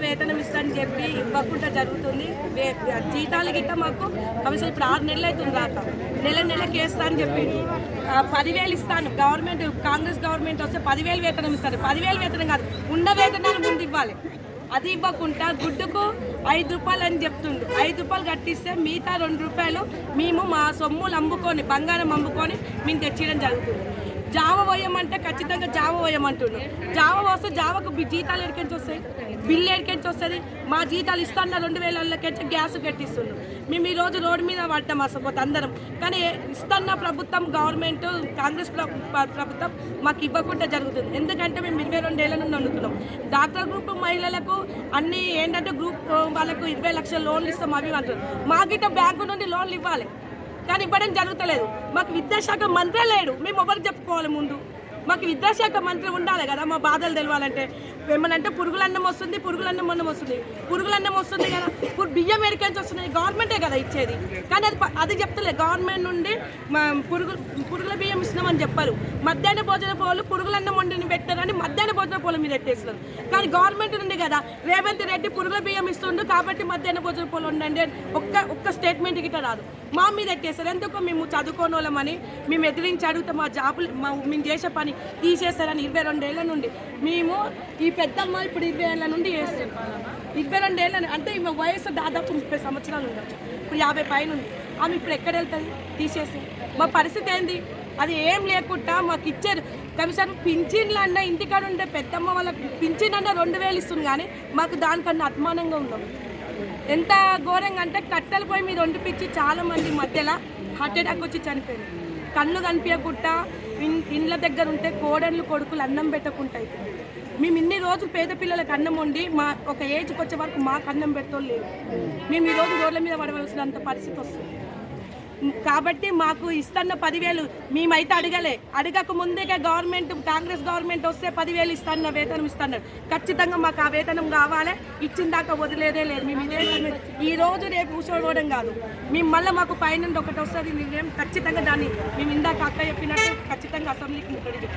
వేతనం ఇస్తానని చెప్పి ఇవ్వకుండా జరుగుతుంది. జీతాలు గిట్ట మాకు కనీసం ఇప్పుడు 6 నెలలు అవుతుంది రాక, నెలకి వేస్తా అని చెప్పి 10,000 ఇస్తాను. గవర్నమెంట్ కాంగ్రెస్ గవర్నమెంట్ వస్తే 10,000 వేతనం ఇస్తారు. 10,000 వేతనం కాదు, ఉన్న వేతనాలు ముందు ఇవ్వాలి. అది ఇవ్వకుండా గుడ్డుకు 5 రూపాయలు అని చెప్తుండు. 5 రూపాయలు కట్టిస్తే మిగతా 2 రూపాయలు మేము మా సొమ్ములు అమ్ముకొని, బంగారం అమ్ముకొని మేము తెచ్చడం జరుగుతుంది. జావ పోయమంటే ఖచ్చితంగా జావ పోయమంటుండు. జావ వస్తే జావకు జీతాలు ఎడికెంచి వస్తాయి, బిల్లు ఎడికెంచి వస్తుంది. మా జీతాలు ఇస్తాన్న 2,000 గ్యాస్ కట్టిస్తుండ్రు. మేము ఈరోజు రోడ్డు మీద పడ్డాం అసలు అందరం. కానీ ఇస్తున్న ప్రభుత్వం గవర్నమెంట్ కాంగ్రెస్ ప్రభుత్వం మాకు ఇవ్వకుండా జరుగుతుంది. ఎందుకంటే మేము 22 ఏళ్ళ నుండి వండుతున్నాం. డాక్టర్ గ్రూప్ మహిళలకు అన్ని ఏంటంటే గ్రూప్ వాళ్ళకు 20 లక్షల లోన్లు ఇస్తాం అవి అంటారు. మాకిట బ్యాంకు నుండి లోన్లు ఇవ్వాలి కానీ ఇవ్వడం జరుగుతలేదు. మాకు విద్యాశాఖ మంత్రి లేడు, మేము ఎవరికి చెప్పుకోవాలి ముందు. మాకు విద్యాశాఖ మంత్రి ఉండాలి కదా మా బాధలు తెలవాలంటే. ఏమనంటే పురుగులన్నం వస్తుంది, పురుగులన్నం వస్తుంది కదా, బియ్యం ఎడికెంచి వస్తున్నాయి, గవర్నమెంటే కదా ఇచ్చేది. కానీ అది చెప్తలేదు. గవర్నమెంట్ నుండి పురుగుల బియ్యం ఇస్తున్నామని చెప్పారు. మధ్యాహ్న భోజన పోలు పురుగులన్నం వండిని పెట్టారని మధ్యాహ్న భోజన పోలు మీద పెట్టేస్తున్నారు. కానీ గవర్నమెంట్ నుండి కదా రేవంత్ రెడ్డి పురుగుల బియ్యం ఇస్తుండు కాబట్టి మధ్యాహ్న భోజన పోలు ఉండండి ఒక్క స్టేట్మెంట్ గిట్ట రాదు. మా మీద ఎట్టేస్తారు. ఎందుకు మేము చదువుకోని వాళ్ళమని మేము ఎదిరించి అడిగితే మా జాబులు మేము చేసే పని తీసేస్తారని 22 ఏళ్ళ నుండి మేము ఈ పెద్దమ్మ ఇప్పుడు 20 ఏళ్ళ నుండి చేస్తాం. 22 ఏళ్ళ అంటే ఈమె వయసు దాదాపు 30 సంవత్సరాలు ఉండొచ్చు. ఇప్పుడు 50 పైన ఉంది. ఆమె ఇప్పుడు ఎక్కడ వెళ్తుంది తీసేసి? మా పరిస్థితి ఏంది? అది ఏం లేకుండా మాకు ఇచ్చారు. కనీసం పింఛన్లు అన్న ఇంటికాడ ఉండే పెద్దమ్మ వాళ్ళకి పింఛన్ అన్న 2,000 ఇస్తుంది. కానీ మాకు దానికన్నా అభిమానంగా ఉన్నాం. ఎంత ఘోరంగా అంటే కట్టెల పొయ్యి మీద వండిపించి చాలామంది మధ్యలో హార్ట్ అటాక్ వచ్చి చనిపోయింది. కళ్ళు కనిపించకుండా ఇండ్ల దగ్గర ఉంటే కోడళ్ళు కొడుకులు అన్నం పెట్టకుంటాయి. మేము ఇన్ని రోజులు పేద పిల్లలకు అన్నం వండి మా ఒక ఏజ్కి వచ్చే వరకు మాకు అన్నం పెట్టడం లేదు. మేము ఈరోజు రోడ్ల మీద పడవలసినంత పరిస్థితి వస్తుంది. కాబట్టి మాకు ఇస్తున్న 10,000 మేమైతే అడగక ముందే గవర్నమెంట్ కాంగ్రెస్ గవర్నమెంట్ వస్తే 10,000 ఇస్తాను, వేతనం ఇస్తున్నారు. ఖచ్చితంగా మాకు ఆ వేతనం కావాలి. ఇచ్చిన దాకా వదిలేదే లేదు. మేము ఇదే ఈ రోజు రేపు కూర్చోవడం కాదు. మేము మళ్ళీ మాకు పైన ఒకటి వస్తుంది. మేము ఖచ్చితంగా దాన్ని మేము ఇందాక అక్క చెప్పినట్టు ఖచ్చితంగా అసెంబ్లీకి ముట్టడి